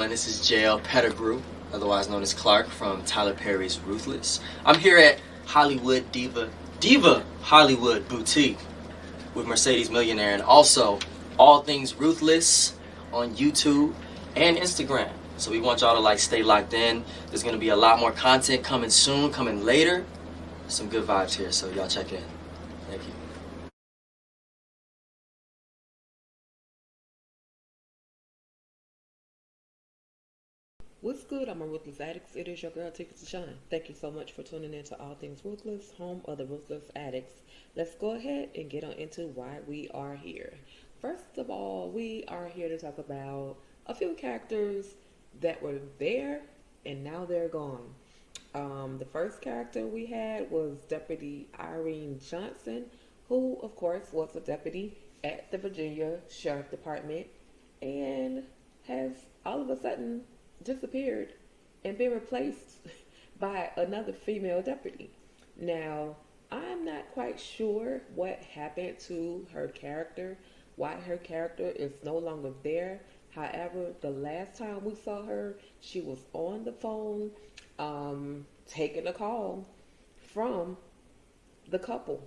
And this is JL Pettigrew, otherwise known as Clark from Tyler Perry's Ruthless. I'm here at Hollywood Diva Hollywood Boutique with Mercedes Millionaire, and also all things Ruthless on YouTube and Instagram. So we want y'all to stay locked in. There's gonna be a lot more content coming soon, coming later. Some good vibes here, so y'all check in. Thank you. What's good? I'm a Ruthless Addicts. It is your girl, Ticket to Shine. Thank you so much for tuning in to All Things Ruthless, home of the Ruthless Addicts. Let's go ahead and get on into why we are here. First of all, we are here to talk about a few characters that were there and now they're gone. The first character we had was Deputy Irene Johnson, who, of course, was a deputy at the Virginia Sheriff Department and has all of a sudden disappeared and been replaced by another female deputy. Now, I'm not quite sure what happened to her character, why her character is no longer there. However, the last time we saw her, she was on the phone taking a call from the couple,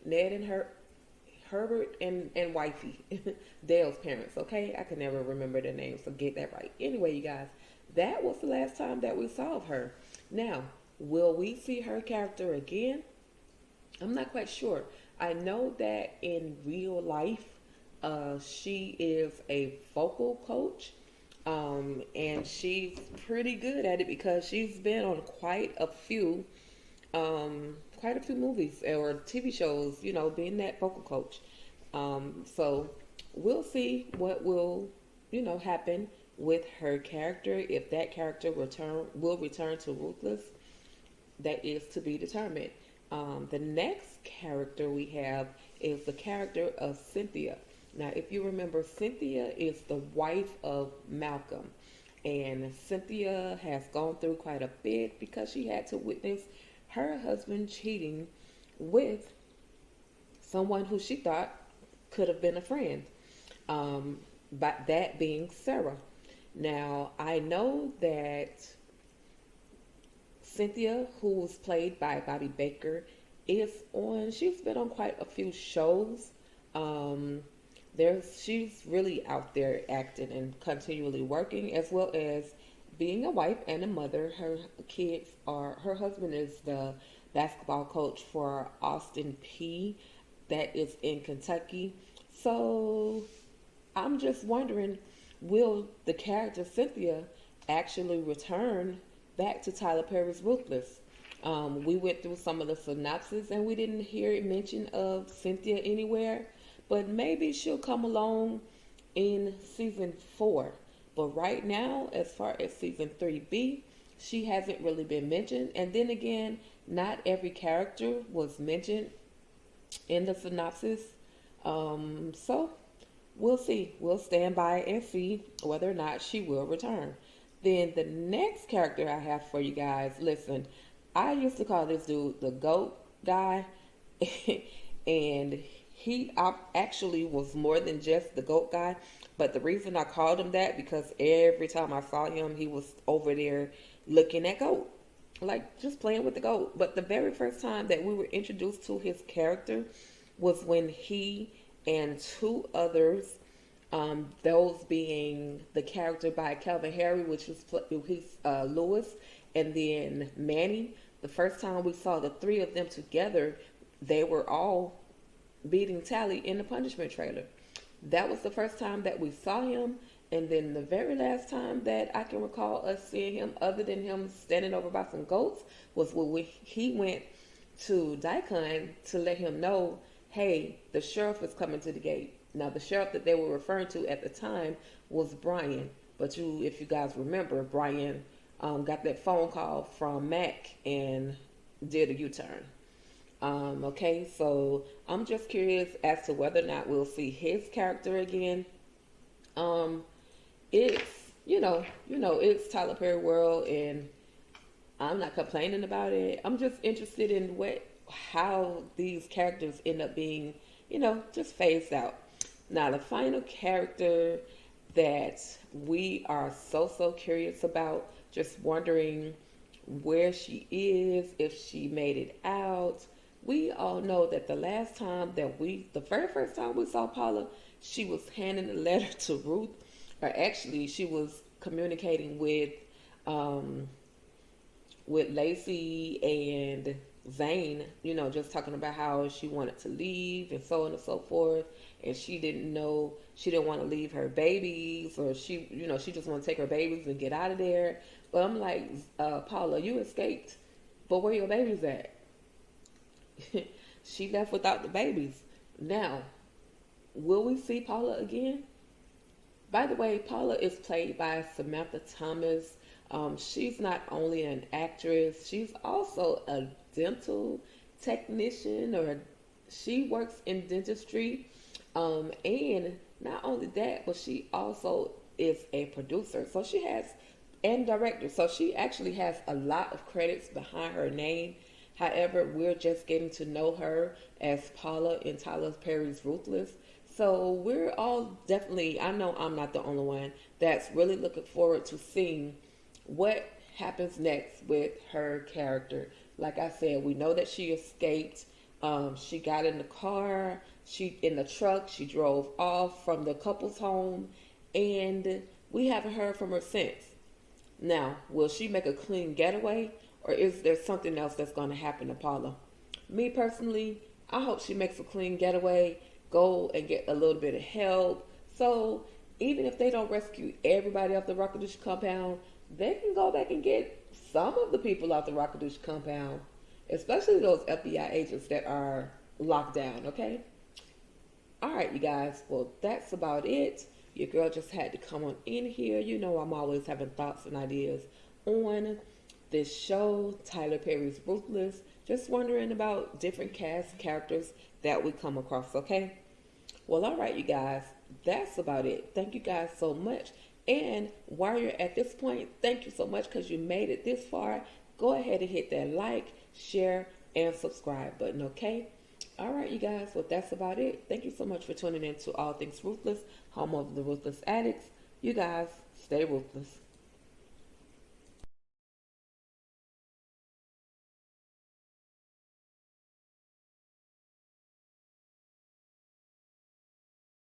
Ned and Herbert and wifey, Dale's parents, okay? I can never remember their names, so get that right. Anyway, you guys, that was the last time that we saw of her. Now, will we see her character again? I'm not quite sure. I know that in real life, she is a vocal coach, and she's pretty good at it because she's been on quite a few movies or TV shows, being that vocal coach. So we'll see what will, happen with her character. If that character will return to Ruthless, that is to be determined. The next character we have is the character of Cynthia. Now, if you remember, Cynthia is the wife of Malcolm. And Cynthia has gone through quite a bit because she had to witness her husband cheating with someone who she thought could have been a friend, but that being Sarah. Now, I know that Cynthia, who was played by Bobby Baker, she's been on quite a few shows. She's really out there acting and continually working, as well as being a wife and a mother. Her husband is the basketball coach for Austin P, that is in Kentucky. So I'm just wondering, will the character Cynthia actually return back to Tyler Perry's Ruthless? We went through some of the synopsis and we didn't hear a mention of Cynthia anywhere, but maybe she'll come along in season 4. But right now, as far as season 3B, she hasn't really been mentioned. And then again, not every character was mentioned in the synopsis. So we'll see. We'll stand by and see whether or not she will return. Then the next character I have for you guys, listen, I used to call this dude the GOAT guy. And he actually was more than just the GOAT guy. But the reason I called him that, because every time I saw him, he was over there looking at GOAT, like just playing with the GOAT. But the very first time that we were introduced to his character was when he and two others, those being the character by Calvin Harry, which was Lewis, and then Manny. The first time we saw the three of them together, they were all beating Tally in the punishment trailer. That was the first time that we saw him. And then the very last time that I can recall us seeing him, other than him standing over by some goats, was when he went to Daikon to let him know, hey, the sheriff is coming to the gate. Now, the sheriff that they were referring to at the time was Brian. But if you guys remember, Brian got that phone call from Mac and did a U-turn. Okay, so I'm just curious as to whether or not we'll see his character again. It's it's Tyler Perry world, and I'm not complaining about it. I'm just interested in how these characters end up being, just phased out. Now, the final character that we are so curious about, just wondering where she is, if she made it out. We all know that the very first time we saw Paula, she was handing a letter to Ruth, or actually, she was communicating um, with Lacey and Zane, just talking about how she wanted to leave and so on and so forth. And she didn't want to leave her babies, or she just want to take her babies and get out of there. But I'm like, Paula, you escaped, but where your babies at? She left without the babies. Now, will we see Paula again? By the way, Paula is played by Samantha Thomas. She's not only an actress, she's also a dental technician, or she works in dentistry. And not only that, but she also is a producer. And director. So she actually has a lot of credits behind her name. However, we're just getting to know her as Paula in Tyler Perry's Ruthless. So we're all definitely, I know I'm not the only one that's really looking forward to seeing what happens next with her character. Like I said, we know that she escaped. She got in the car, in the truck, she drove off from the couple's home, and we haven't heard from her since. Now, will she make a clean getaway, or is there something else that's going to happen to Paula? Me personally, I hope she makes a clean getaway, go and get a little bit of help. So even if they don't rescue everybody off the Rockadoosh compound, they can go back and get some of the people off the Rockadoosh compound, especially those FBI agents that are locked down, okay? All right, you guys. Well, that's about it. Your girl just had to come on in here. You know I'm always having thoughts and ideas on this show, Tyler Perry's Ruthless. Just wondering about different cast characters that we come across, okay? Well, all right, you guys. That's about it. Thank you guys so much. And while you're at this point, thank you so much because you made it this far. Go ahead and hit that like, share, and subscribe button, okay? All right, you guys. Well, that's about it. Thank you so much for tuning in to All Things Ruthless, home of the Ruthless Addicts. You guys, stay ruthless.